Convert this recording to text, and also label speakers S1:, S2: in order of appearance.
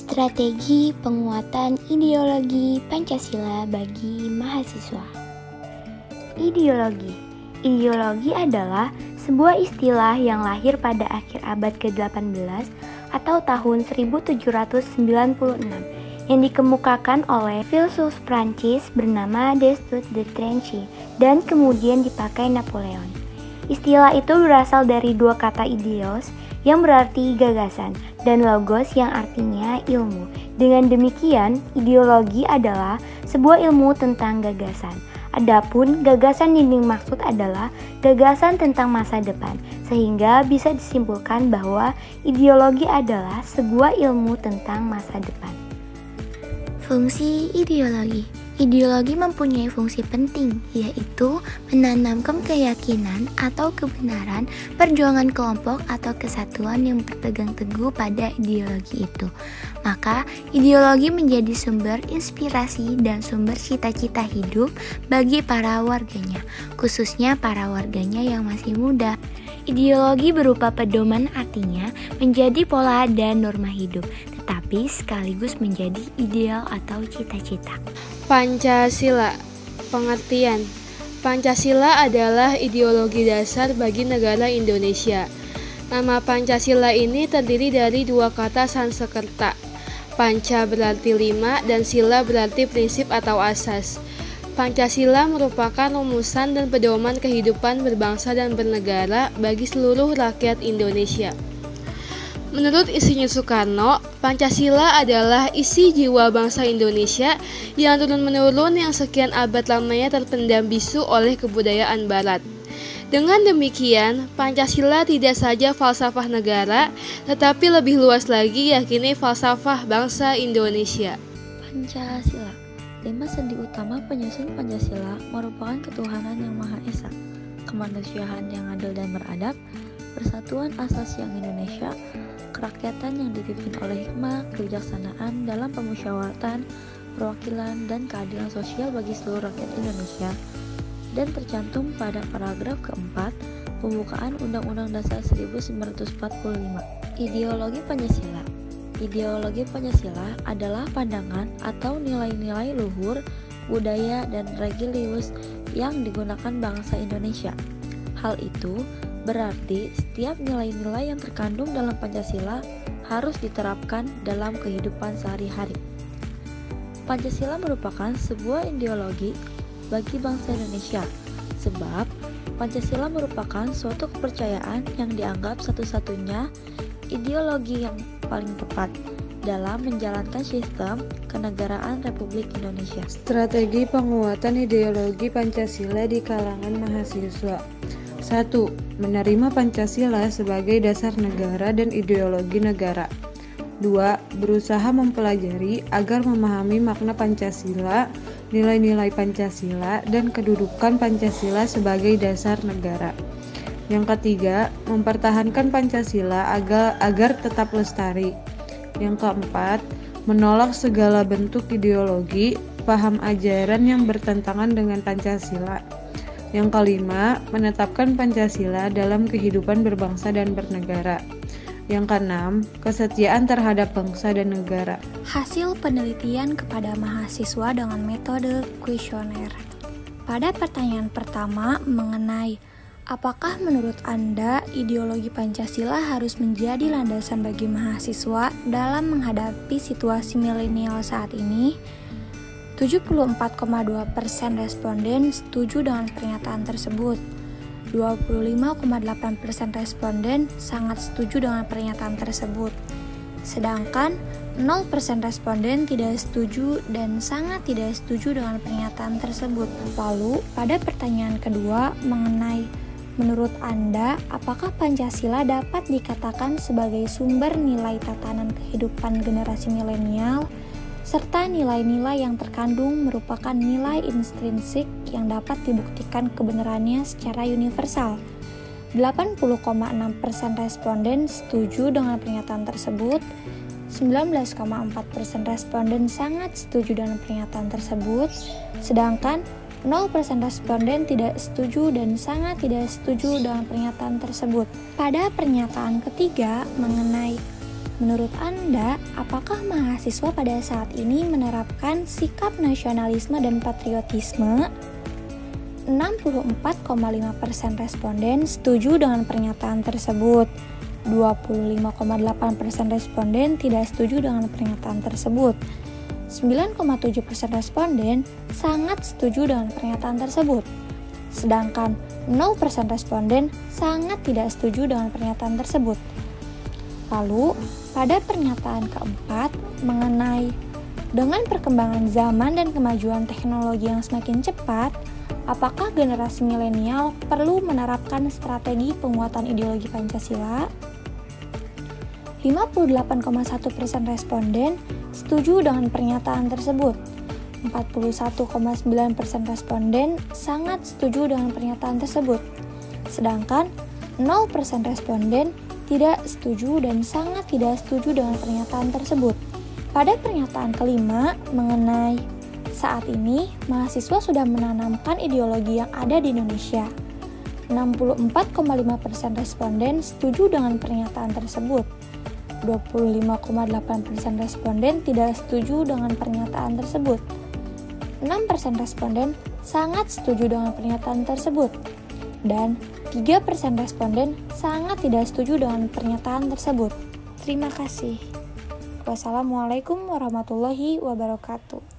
S1: Strategi penguatan ideologi Pancasila bagi mahasiswa. Ideologi adalah sebuah istilah yang lahir pada akhir abad ke-18 atau tahun 1796 yang dikemukakan oleh filsuf Prancis bernama Descartes de Trechy dan kemudian dipakai Napoleon. Istilah itu berasal dari dua kata ideos yang berarti gagasan dan logos yang artinya ilmu. Dengan demikian, ideologi adalah sebuah ilmu tentang gagasan. Adapun gagasan yang dimaksud adalah gagasan tentang masa depan, sehingga bisa disimpulkan bahwa ideologi adalah sebuah ilmu tentang masa depan.
S2: Fungsi ideologi. Ideologi mempunyai fungsi penting, yaitu menanamkan keyakinan atau kebenaran perjuangan kelompok atau kesatuan yang berpegang teguh pada ideologi itu. Maka, ideologi menjadi sumber inspirasi dan sumber cita-cita hidup bagi para warganya, khususnya para warganya yang masih muda. Ideologi berupa pedoman, artinya menjadi pola dan norma hidup, tetapi sekaligus menjadi ideal atau cita-cita.
S3: Pancasila. Pengertian: Pancasila adalah ideologi dasar bagi negara Indonesia. Nama Pancasila ini terdiri dari dua kata Sanskerta. Panca berarti 5 dan sila berarti prinsip atau asas. Pancasila merupakan rumusan dan pedoman kehidupan berbangsa dan bernegara bagi seluruh rakyat Indonesia. Menurut Insinyur Soekarno, Pancasila adalah isi jiwa bangsa Indonesia yang turun-menurun yang sekian abad lamanya terpendam bisu oleh kebudayaan Barat. Dengan demikian, Pancasila tidak saja falsafah negara, tetapi lebih luas lagi yakini falsafah bangsa Indonesia.
S4: Pancasila. 5 sendi utama penyusun Pancasila merupakan ketuhanan yang Maha Esa, kemanusiaan yang adil dan beradab, persatuan asasi yang Indonesia, kerakyatan yang dipimpin oleh hikmah, kebijaksanaan dalam pemusyawaratan, perwakilan, dan keadilan sosial bagi seluruh rakyat Indonesia, dan tercantum pada paragraf keempat pembukaan Undang-Undang Dasar 1945. Ideologi Pancasila. Ideologi Pancasila adalah pandangan atau nilai-nilai luhur, budaya, dan religius yang digunakan bangsa Indonesia. Hal itu berarti setiap nilai-nilai yang terkandung dalam Pancasila harus diterapkan dalam kehidupan sehari-hari. Pancasila merupakan sebuah ideologi bagi bangsa Indonesia, sebab Pancasila merupakan suatu kepercayaan yang dianggap satu-satunya ideologi yang paling tepat dalam menjalankan sistem kenegaraan Republik Indonesia.
S5: Strategi penguatan ideologi Pancasila di kalangan mahasiswa. 1. Menerima Pancasila sebagai dasar negara dan ideologi negara. 2. Berusaha mempelajari agar memahami makna Pancasila, nilai-nilai Pancasila, dan kedudukan Pancasila sebagai dasar negara. Yang ketiga, mempertahankan Pancasila agar tetap lestari. Yang keempat, menolak segala bentuk ideologi, paham ajaran yang bertentangan dengan Pancasila. Yang kelima, menetapkan Pancasila dalam kehidupan berbangsa dan bernegara. Yang keenam, kesetiaan terhadap bangsa dan negara.
S2: Hasil penelitian kepada mahasiswa dengan metode kuesioner. Pada pertanyaan pertama mengenai apakah menurut Anda ideologi Pancasila harus menjadi landasan bagi mahasiswa dalam menghadapi situasi milenial saat ini? 74,2% responden setuju dengan pernyataan tersebut. 25,8% responden sangat setuju dengan pernyataan tersebut. Sedangkan 0% responden tidak setuju dan sangat tidak setuju dengan pernyataan tersebut. Lalu, pada pertanyaan kedua mengenai menurut Anda, apakah Pancasila dapat dikatakan sebagai sumber nilai tatanan kehidupan generasi milenial, serta nilai-nilai yang terkandung merupakan nilai intrinsik yang dapat dibuktikan kebenarannya secara universal? 80,6% responden setuju dengan pernyataan tersebut, 19,4% responden sangat setuju dengan pernyataan tersebut, sedangkan 0% responden tidak setuju dan sangat tidak setuju dengan pernyataan tersebut. Pada pernyataan ketiga mengenai Menurut Anda, apakah mahasiswa pada saat ini menerapkan sikap nasionalisme dan patriotisme? 64,5% responden setuju dengan pernyataan tersebut. 25,8% responden tidak setuju dengan pernyataan tersebut. 9,7% responden sangat setuju dengan pernyataan tersebut. Sedangkan 0% responden sangat tidak setuju dengan pernyataan tersebut. Lalu, pada pernyataan keempat mengenai dengan perkembangan zaman dan kemajuan teknologi yang semakin cepat, apakah generasi milenial perlu menerapkan strategi penguatan ideologi Pancasila? 58,1% responden setuju dengan pernyataan tersebut. 41,9% responden sangat setuju dengan pernyataan tersebut. Sedangkan 0% responden tidak setuju dan sangat tidak setuju dengan pernyataan tersebut. Pada pernyataan kelima mengenai saat ini mahasiswa sudah menanamkan ideologi yang ada di Indonesia. 64,5% responden setuju dengan pernyataan tersebut. 25,8% responden tidak setuju dengan pernyataan tersebut. 6% responden sangat setuju dengan pernyataan tersebut. Dan 3% responden sangat tidak setuju dengan pernyataan tersebut. Terima kasih. Wassalamualaikum warahmatullahi wabarakatuh.